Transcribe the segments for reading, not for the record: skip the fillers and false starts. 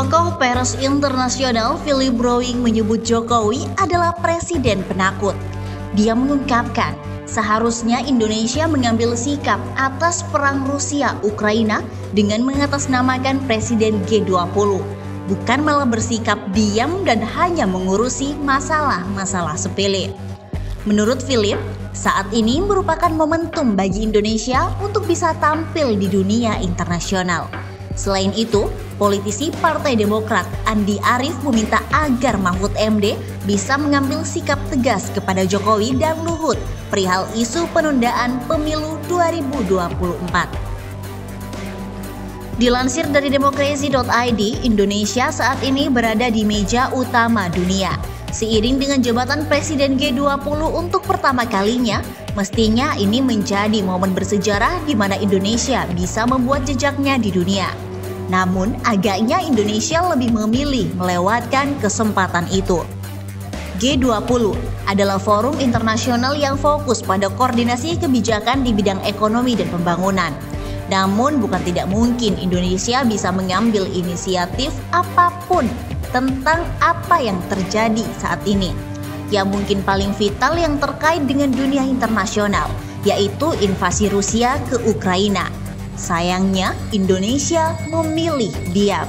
Tokoh pers internasional Philip Browning menyebut Jokowi adalah presiden penakut. Dia mengungkapkan, seharusnya Indonesia mengambil sikap atas perang Rusia-Ukraina dengan mengatasnamakan Presiden G20, bukan malah bersikap diam dan hanya mengurusi masalah-masalah sepele. Menurut Philip, saat ini merupakan momentum bagi Indonesia untuk bisa tampil di dunia internasional. Selain itu, politisi Partai Demokrat Andi Arief meminta agar Mahfud MD bisa mengambil sikap tegas kepada Jokowi dan Luhut perihal isu penundaan pemilu 2024. Dilansir dari demokrasi.id, Indonesia saat ini berada di meja utama dunia. Seiring dengan jabatan Presiden G20 untuk pertama kalinya, mestinya ini menjadi momen bersejarah di mana Indonesia bisa membuat jejaknya di dunia. Namun, agaknya Indonesia lebih memilih melewatkan kesempatan itu. G20 adalah forum internasional yang fokus pada koordinasi kebijakan di bidang ekonomi dan pembangunan. Namun, bukan tidak mungkin Indonesia bisa mengambil inisiatif apapun tentang apa yang terjadi saat ini. Yang mungkin paling vital yang terkait dengan dunia internasional, yaitu invasi Rusia ke Ukraina. Sayangnya, Indonesia memilih diam.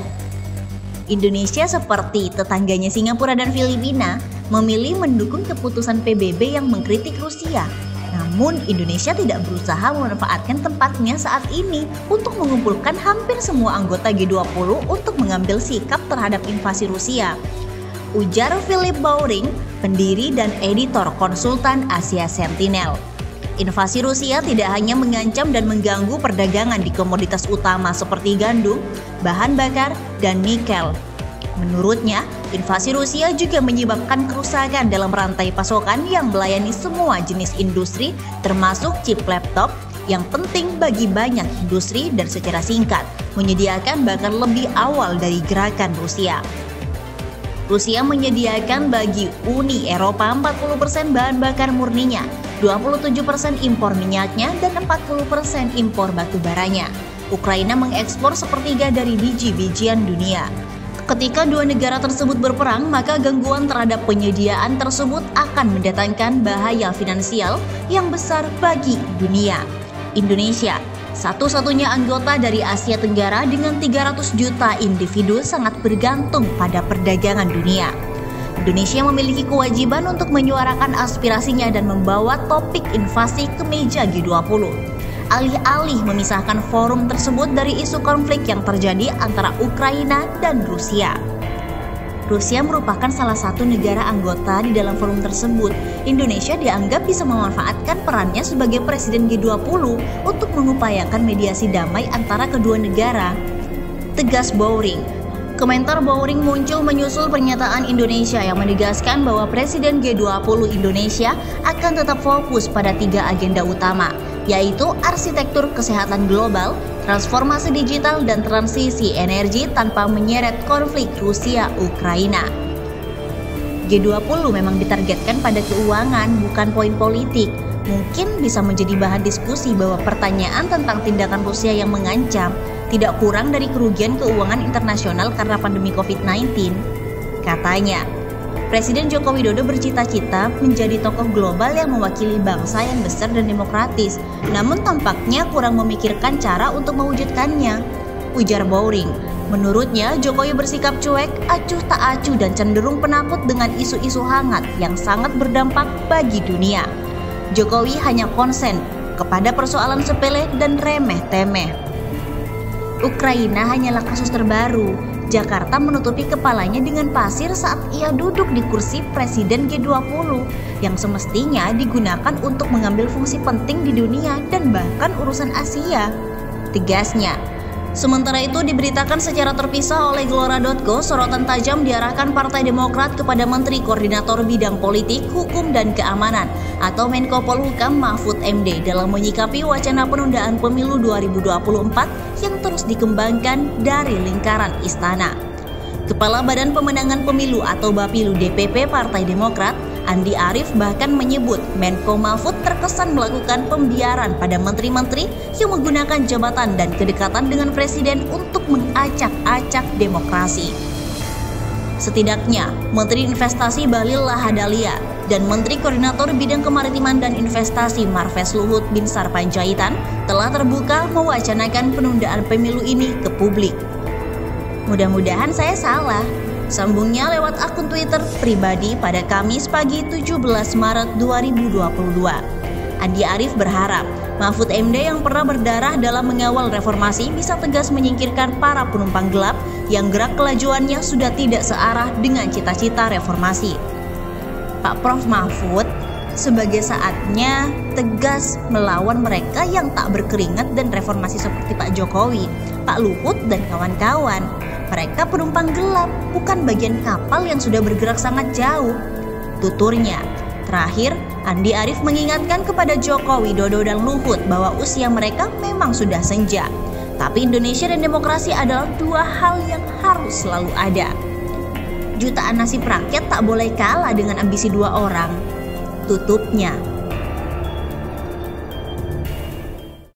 Indonesia seperti tetangganya Singapura dan Filipina memilih mendukung keputusan PBB yang mengkritik Rusia. Namun, Indonesia tidak berusaha memanfaatkan tempatnya saat ini untuk mengumpulkan hampir semua anggota G20 untuk mengambil sikap terhadap invasi Rusia. Ujar Philip Browning, pendiri dan editor konsultan Asia Sentinel. Invasi Rusia tidak hanya mengancam dan mengganggu perdagangan di komoditas utama seperti gandum, bahan bakar, dan nikel. Menurutnya, invasi Rusia juga menyebabkan kerusakan dalam rantai pasokan yang melayani semua jenis industri, termasuk chip laptop yang penting bagi banyak industri dan secara singkat menyediakan bahkan lebih awal dari gerakan Rusia. Rusia menyediakan bagi Uni Eropa 40% bahan bakar murninya, 27% impor minyaknya, dan 40% impor batu baranya. Ukraina mengekspor sepertiga dari biji-bijian dunia. Ketika dua negara tersebut berperang, maka gangguan terhadap penyediaan tersebut akan mendatangkan bahaya finansial yang besar bagi dunia. Indonesia, satu-satunya anggota dari Asia Tenggara dengan 300 juta individu, sangat bergantung pada perdagangan dunia. Indonesia memiliki kewajiban untuk menyuarakan aspirasinya dan membawa topik invasi ke meja G20. Alih-alih memisahkan forum tersebut dari isu konflik yang terjadi antara Ukraina dan Rusia. Rusia merupakan salah satu negara anggota di dalam forum tersebut. Indonesia dianggap bisa memanfaatkan perannya sebagai presiden G20 untuk mengupayakan mediasi damai antara kedua negara. Tegas Browning. Komentar Browning muncul menyusul pernyataan Indonesia yang menegaskan bahwa Presiden G20 Indonesia akan tetap fokus pada 3 agenda utama, yaitu arsitektur kesehatan global, transformasi digital, dan transisi energi tanpa menyeret konflik Rusia-Ukraina. G20 memang ditargetkan pada keuangan, bukan poin politik. Mungkin bisa menjadi bahan diskusi bahwa pertanyaan tentang tindakan Rusia yang mengancam tidak kurang dari kerugian keuangan internasional karena pandemi COVID-19. Katanya, Presiden Joko Widodo bercita-cita menjadi tokoh global yang mewakili bangsa yang besar dan demokratis, namun tampaknya kurang memikirkan cara untuk mewujudkannya. Ujar Browning, menurutnya Jokowi bersikap cuek, acuh tak acuh, dan cenderung penakut dengan isu-isu hangat yang sangat berdampak bagi dunia. Jokowi hanya konsen kepada persoalan sepele dan remeh-temeh. Ukraina hanyalah kasus terbaru. Jakarta menutupi kepalanya dengan pasir saat ia duduk di kursi Presiden G20 yang semestinya digunakan untuk mengambil fungsi penting di dunia dan bahkan urusan Asia. Tegasnya. Sementara itu diberitakan secara terpisah oleh Gelora.co, sorotan tajam diarahkan Partai Demokrat kepada Menteri Koordinator Bidang Politik, Hukum, dan Keamanan atau Menko Polhukam Mahfud MD dalam menyikapi wacana penundaan pemilu 2024 yang terus dikembangkan dari lingkaran istana. Kepala Badan Pemenangan Pemilu atau Bapilu DPP Partai Demokrat, Andi Arief bahkan menyebut Menko Mahfud terkesan melakukan pembiaran pada menteri-menteri yang menggunakan jabatan dan kedekatan dengan presiden untuk mengacak-acak demokrasi. Setidaknya, Menteri Investasi Bahlil Lahadalia dan Menteri Koordinator Bidang Kemaritiman dan Investasi Marves Luhut Binsar Panjaitan telah terbuka mewacanakan penundaan pemilu ini ke publik. Mudah-mudahan saya salah. Sambungnya lewat akun Twitter pribadi pada Kamis pagi 17 Maret 2022. Andi Arief berharap Mahfud MD yang pernah berdarah dalam mengawal reformasi bisa tegas menyingkirkan para penumpang gelap yang gerak kelajuannya sudah tidak searah dengan cita-cita reformasi. Pak Prof Mahfud sebagai saatnya tegas melawan mereka yang tak berkeringat dan reformasi seperti Pak Jokowi, Pak Luhut dan kawan-kawan. Mereka penumpang gelap, bukan bagian kapal yang sudah bergerak sangat jauh, tuturnya. Terakhir, Andi Arief mengingatkan kepada Joko Widodo dan Luhut bahwa usia mereka memang sudah senja. Tapi Indonesia dan demokrasi adalah dua hal yang harus selalu ada. Jutaan nasib rakyat tak boleh kalah dengan ambisi dua orang, tutupnya.